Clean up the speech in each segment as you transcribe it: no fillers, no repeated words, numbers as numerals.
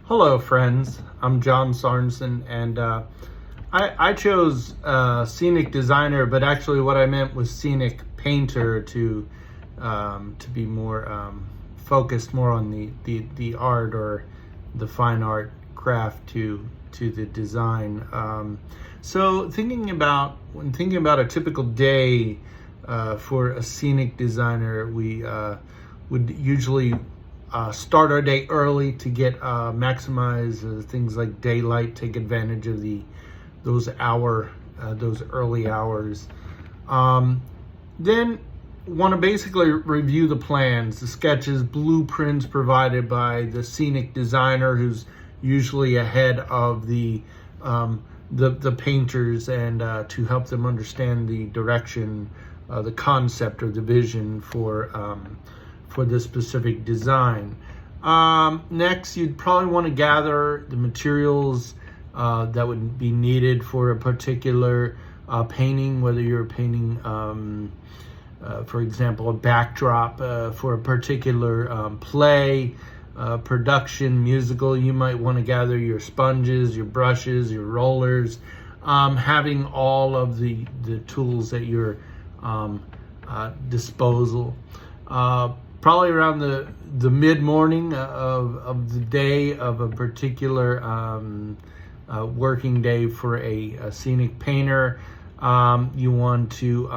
Hello, friends. I'm John Sorensen, and I chose scenic designer, but actually what I meant was scenic painter to be more focused more on the art or the fine art craft to the design. So when thinking about a typical day for a scenic designer, we would usually start our day early to get maximize things like daylight, take advantage of those early hours. Then want to basically review the plans, the sketches, blueprints provided by the scenic designer, who's usually ahead of the painters, and to help them understand the direction, the concept or the vision for this specific design. Next, you'd probably want to gather the materials that would be needed for a particular painting, whether you're painting, for example, a backdrop for a particular play, production, musical. You might want to gather your sponges, your brushes, your rollers, having all of the tools at your disposal. Probably around the mid-morning of the day of a particular working day for a scenic painter, you want to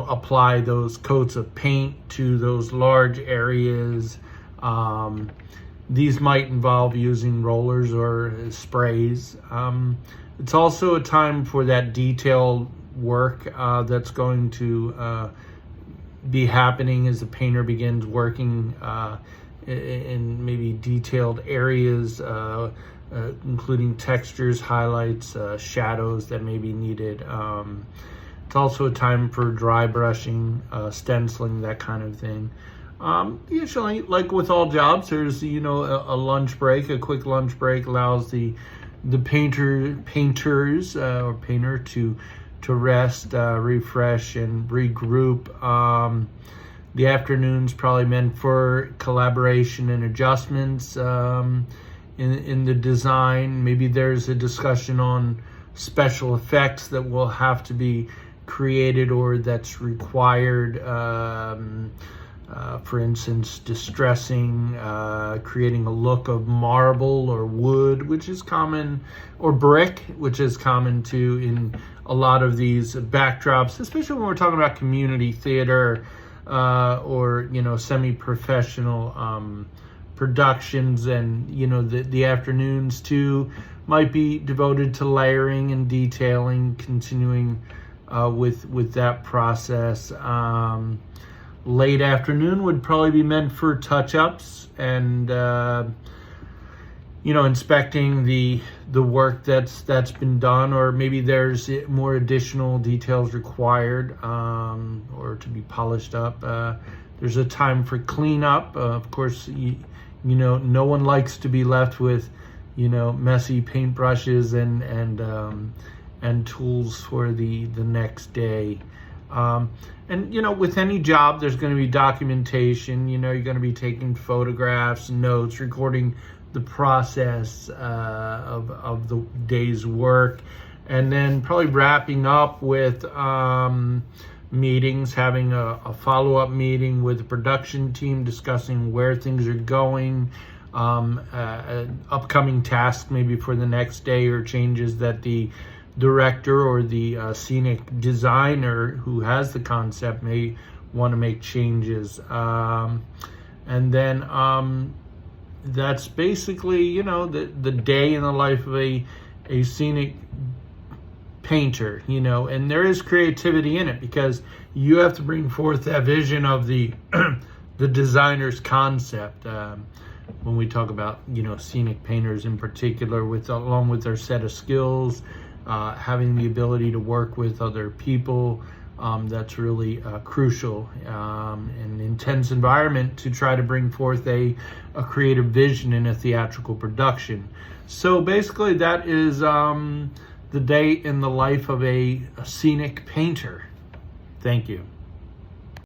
apply those coats of paint to those large areas. These might involve using rollers or sprays. It's also a time for that detailed work that's going to be happening as the painter begins working in maybe detailed areas, including textures, highlights, shadows that may be needed. It's also a time for dry brushing, stenciling, that kind of thing. Usually, like with all jobs, there's a lunch break. A quick lunch break allows the painters or painter to rest, refresh, and regroup. The afternoon's probably meant for collaboration and adjustments in the design. Maybe there's a discussion on special effects that will have to be created or that's required. For instance, distressing, creating a look of marble or wood, which is common, or brick, which is common too in a lot of these backdrops, especially when we're talking about community theater or semi-professional productions. And the afternoons too might be devoted to layering and detailing, continuing with that process. Late afternoon would probably be meant for touch-ups and inspecting the work that's been done, or maybe there's more additional details required or to be polished up. There's a time for cleanup. Of course, no one likes to be left with messy paintbrushes and tools for the next day. And with any job, there's going to be documentation. You're going to be taking photographs, notes, recording the process of the day's work, and then probably wrapping up with meetings, having a follow-up meeting with the production team, discussing where things are going, upcoming tasks maybe for the next day, or changes that the director or the scenic designer who has the concept may want to make changes. And then that's basically the day in the life of a scenic painter, and there is creativity in it, because you have to bring forth that vision of the the designer's concept. When we talk about scenic painters in particular, along with their set of skills, having the ability to work with other people, that's really crucial in an intense environment to try to bring forth a creative vision in a theatrical production. So basically that is the day in the life of a scenic painter. Thank you.